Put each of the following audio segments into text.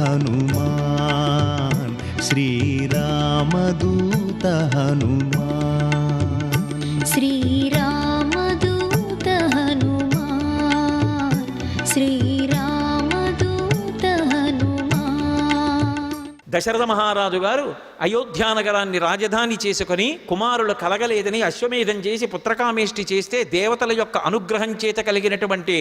హనుమాన్ శ్రీరామదూత హనుమాన్ శ్రీరామదూత హనుమాన్ శ్రీరామదూత హనుమాన్. దశరథ మహారాజు గారు అయోధ్యానగరాన్ని రాజధాని చేసుకుని కుమారులు కలగలేదని అశ్వమేధం చేసి పుత్రకామేష్టి చేస్తే దేవతల యొక్క అనుగ్రహం చేత కలిగినటువంటి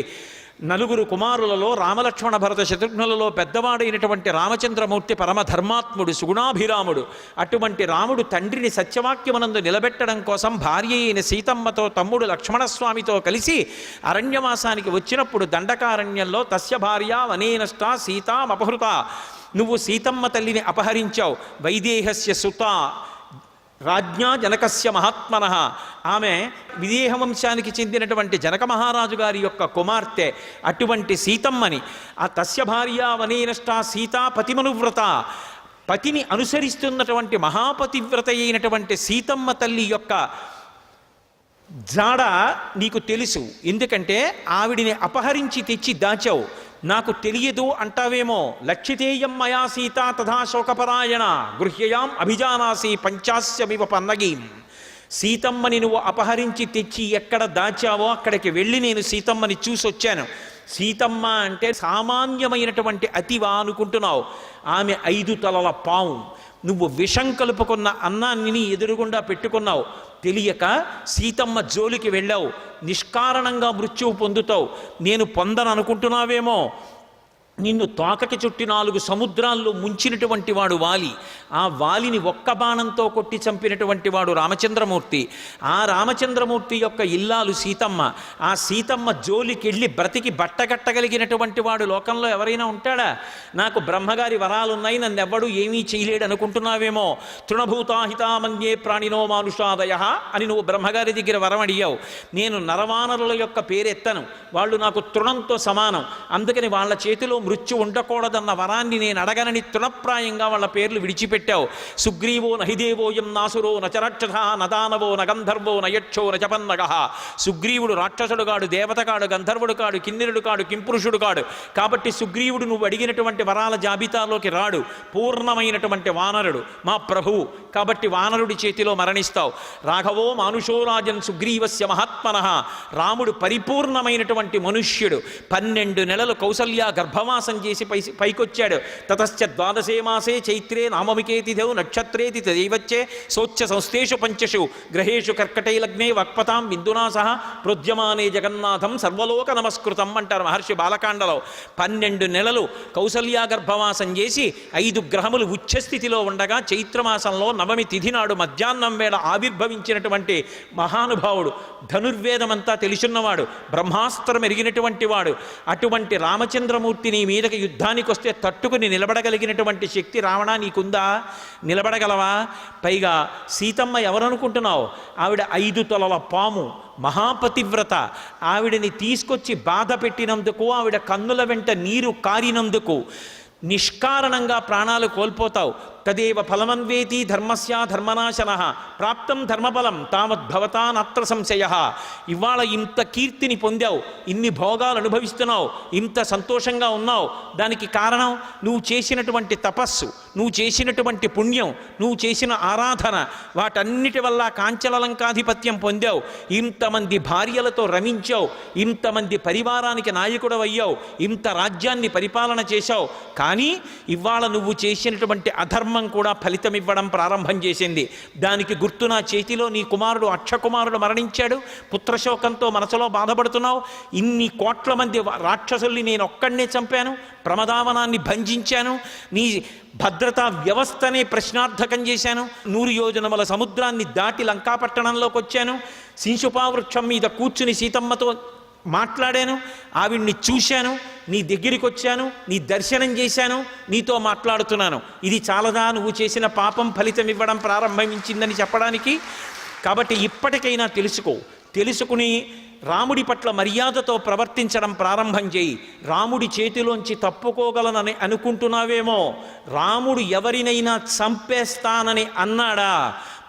నలుగురు కుమారులలో రామలక్ష్మణ భరత శత్రుఘ్నులలో పెద్దవాడైనటువంటి రామచంద్రమూర్తి పరమధర్మాత్ముడు సుగుణాభిరాముడు. అటువంటి రాముడు తండ్రిని సత్యవాక్యమునందు నిలబెట్టడం కోసం భార్య అయిన సీతమ్మతో తమ్ముడు లక్ష్మణస్వామితో కలిసి అరణ్యవాసానికి వచ్చినప్పుడు దండకారణ్యంలో తస్య భార్య వనేనష్ట సీతామపహృత, నువ్వు సీతమ్మ తల్లిని అపహరించావు, వైదేహస్య సుత రాజ్ఞా జనకస్య మహాత్మనః, ఆమె విదేహ వంశానికి చెందినటువంటి జనక మహారాజు గారి యొక్క కుమార్తె, అటువంటి సీతమ్మని. ఆ తస్య భార్య వనేనష్ట సీతా పతిమనువ్రత, పతిని అనుసరిస్తున్నటువంటి మహాపతివ్రత అయినటువంటి సీతమ్మ తల్లి యొక్క జాడ నీకు తెలుసు, ఎందుకంటే ఆవిడిని అపహరించి తెచ్చి దాచావు. నాకు తెలియదు అంటావేమో, లక్షితేయం మయా సీత తథా శోకపరాయణ గృహ్యయాం అభిజానాసి పంచాస్యమివ పన్నగీం. సీతమ్మని నువ్వు అపహరించి తెచ్చి ఎక్కడ దాచావో అక్కడికి వెళ్ళి నేను సీతమ్మని చూసొచ్చాను. సీతమ్మ అంటే సామాన్యమైనటువంటి అతివా అనుకుంటున్నావు, ఆమె 5 తలల పాము. నువ్వు విషం కలుపుకున్న అన్నాన్ని ఎదురుగుండా పెట్టుకున్నావు, తెలియక సీతమ్మ జోలికి వెళ్ళావు, నిష్కారణంగా మృత్యువు పొందుతావు. నేను పొందననుకుంటున్నావేమో, నిన్ను తోకకి చుట్టి 4 సముద్రాల్లో ముంచినటువంటి వాడు వాలి. ఆ వాలిని ఒక్క బాణంతో కొట్టి చంపినటువంటి వాడు రామచంద్రమూర్తి. ఆ రామచంద్రమూర్తి యొక్క ఇల్లాలు సీతమ్మ. ఆ సీతమ్మ జోలికి వెళ్ళి బ్రతికి బట్టగట్టగలిగినటువంటి వాడు లోకంలో ఎవరైనా ఉంటాడా? నాకు బ్రహ్మగారి వరాలున్నాయి, నన్నెవ్వడు ఏమీ చేయలేడు అనుకుంటున్నావేమో. తృణభూతాహితామన్యే ప్రాణినో మానుషాదయ అని నువ్వు బ్రహ్మగారి దగ్గర వరం అడిగావు. నేను నరవానరుల యొక్క పేరెత్తను, వాళ్ళు నాకు తృణంతో సమానం, అందుకని వాళ్ళ చేతిలో మృత్యు ఉండకూడదన్న వరాన్ని నేను అడగనని తృణప్రాయంగా వాళ్ళ పేర్లు విడిచిపెట్టావు. సుగ్రీవో నహిదేవోయం నాసురో నచరాక్షస నదానవో నగంధర్వో నయక్షో నచపన్నగ. సుగ్రీవుడు రాక్షసుడు కాడు, దేవత కాడు, గంధర్వుడు కాడు, కిన్నెరుడు కాడు, కింపురుషుడు కాడు. కాబట్టి సుగ్రీవుడు నువ్వు అడిగినటువంటి వరాల జాబితాలోకి రాడు. పూర్ణమైనటువంటి వానరుడు మా ప్రభువు, కాబట్టి వానరుడి చేతిలో మరణిస్తావు. రాఘవో మానుషో రాజన్ సుగ్రీవస్య మహాత్మనః. రాముడు పరిపూర్ణమైనటువంటి మనుష్యుడు. 12 నెలలు కౌసల్య గర్భవాసం చేసి పైకొచ్చాడు. తతశ్చ ద్వాదశే మాసే చైత్రే నామమికే తిథౌ నక్షత్రేతి తదైవచ్చే సోచ్య సంస్థేషు పంచషు గ్రహేషు కర్కటే లగ్నే వక్పతాం బిందునా సహ ప్రోద్యమానే జగన్నాథం సర్వలోక నమస్కృతం అంటారు మహర్షి బాలకాండలో. 12 నెలలు కౌసల్య గర్భవాసం చేసి 5 గ్రహములు ఉచ్చస్థితిలో ఉండగా చైత్రమాసంలో నవమి తిథి నాడు మధ్యాహ్నం వేళ ఆవిర్భవించినటువంటి మహానుభావుడు. ధనుర్వేదమంతా తెలుసున్నవాడు, బ్రహ్మాస్త్రం ఎరిగినటువంటి వాడు. అటువంటి రామచంద్రమూర్తి నీ మీదకి యుద్ధానికి వస్తే తట్టుకుని నిలబడగలిగినటువంటి శక్తి రావణా నీకుందా? నిలబడగలవా? పైగా సీతమ్మ ఎవరనుకుంటున్నావు? ఆవిడ 5 తలల పాము, మహాపతివ్రత. ఆవిడని తీసుకొచ్చి బాధ పెట్టినందుకు, ఆవిడ కన్నుల వెంట నీరు కారినందుకు నిష్కారణంగా ప్రాణాలు కోల్పోతావు. తదేవ ఫలమన్వేతి ధర్మస్య ధర్మనాశన ప్రాప్తం ధర్మఫలం తావద్భవతా నత్ర సంశయ. ఇవాళ ఇంత కీర్తిని పొందావు, ఇన్ని భోగాలు అనుభవిస్తున్నావు, ఇంత సంతోషంగా ఉన్నావు. దానికి కారణం నువ్వు చేసినటువంటి తపస్సు, నువ్వు చేసినటువంటి పుణ్యం, నువ్వు చేసిన ఆరాధన. వాటన్నిటి వల్ల కాంచలలంకాధిపత్యం పొందావు, ఇంతమంది భార్యలతో రమించావు, ఇంతమంది పరివారానికి నాయకుడు అయ్యావు, ఇంత రాజ్యాన్ని పరిపాలన చేశావు. కానీ ఇవాళ నువ్వు చేసినటువంటి అధర్మం కూడా ఫలితం ఇవ్వడం ప్రారంభం చేసింది. దానికి గుర్తు నా చేతిలో నీ కుమారుడు అక్షకుమారుడు మరణించాడు. పుత్రశోకంతో మనసులో బాధపడుతున్నావు. ఇన్ని కోట్ల మంది రాక్షసుల్ని నేను ఒక్కడనే చంపాను, ప్రమదావనాన్ని భంజించాను, నీ భద్రతా వ్యవస్థనే ప్రశ్నార్థకం చేశాను, 100 యోజనముల సముద్రాన్ని దాటి లంకాపట్టణంలోకి వచ్చాను, శింశుపావృక్షం మీద కూర్చుని సీతమ్మతో మాట్లాడాను, ఆవిడ్ని చూశాను, నీ దగ్గరికి వచ్చాను, నీ దర్శనం చేశాను, నీతో మాట్లాడుతున్నాను. ఇది చాలదా నువ్వు చేసిన పాపం ఫలితం ఇవ్వడం ప్రారంభించిందని చెప్పడానికి? కాబట్టి ఇప్పటికైనా తెలుసుకుని రాముడి పట్ల మర్యాదతో ప్రవర్తించడం ప్రారంభం చేయి. రాముడి చేతిలోంచి తప్పుకోగలనని అనుకుంటున్నావేమో. రాముడు ఎవరినైనా చంపేస్తానని అన్నాడా?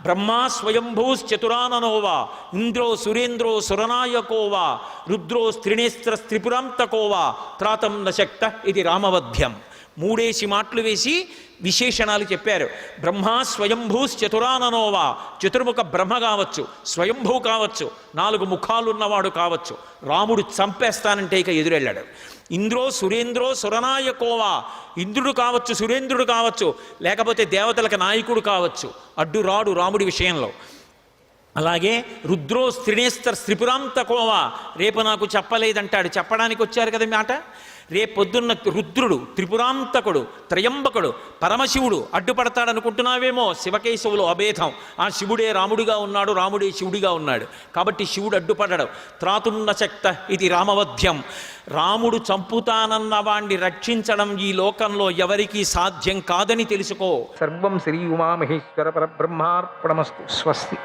బ్రహ్మా స్వయంభూశ్చతురాననోవా ఇంద్రో సురేంద్రో సురనాయకోవా రుద్రో స్త్రినేస్త్ర త్రిపురాంతకోవా త్రాతం నశక్త ఇది రామవధ్యం. 3 మాటలు వేసి విశేషణాలు చెప్పారు. బ్రహ్మ స్వయంభూశ్చతురాననోవా, చతుర్ముఖ బ్రహ్మ కావచ్చు, స్వయంభూ కావచ్చు, 4 ముఖాలున్నవాడు కావచ్చు. రాముడు చంపేస్తానంటే ఇక ఎదురెళ్ళాడు. ఇంద్రో సురేంద్రో సురనాయకోవా, ఇంద్రుడు కావచ్చు, సురేంద్రుడు కావచ్చు, లేకపోతే దేవతలకు నాయకుడు కావచ్చు, అడ్డు రాడు రాముడి విషయంలో. అలాగే రుద్రో స్త్రినేస్తర్ త్రిపురాంతకోవా, రేపు నాకు చెప్పలేదంటాడు. చెప్పడానికి వచ్చారు కదా మాట. రేపొద్దున్న రుద్రుడు త్రిపురాంతకుడు త్రయంబకుడు పరమశివుడు అడ్డుపడతాడనుకుంటున్నావేమో. శివకేశవులు అభేదం. ఆ శివుడే రాముడిగా ఉన్నాడు, రాముడే శివుడిగా ఉన్నాడు. కాబట్టి శివుడు అడ్డుపడడు. త్రాతున్న శక్త ఇది రామవధ్యం. రాముడు చంపుతానన్న వాణ్ణి రక్షించడం ఈ లోకంలో ఎవరికీ సాధ్యం కాదని తెలుసుకో. సర్వం శ్రీ ఉమామహేశ్వర పరబ్రహ్మార్పణమస్తు. స్వస్తి.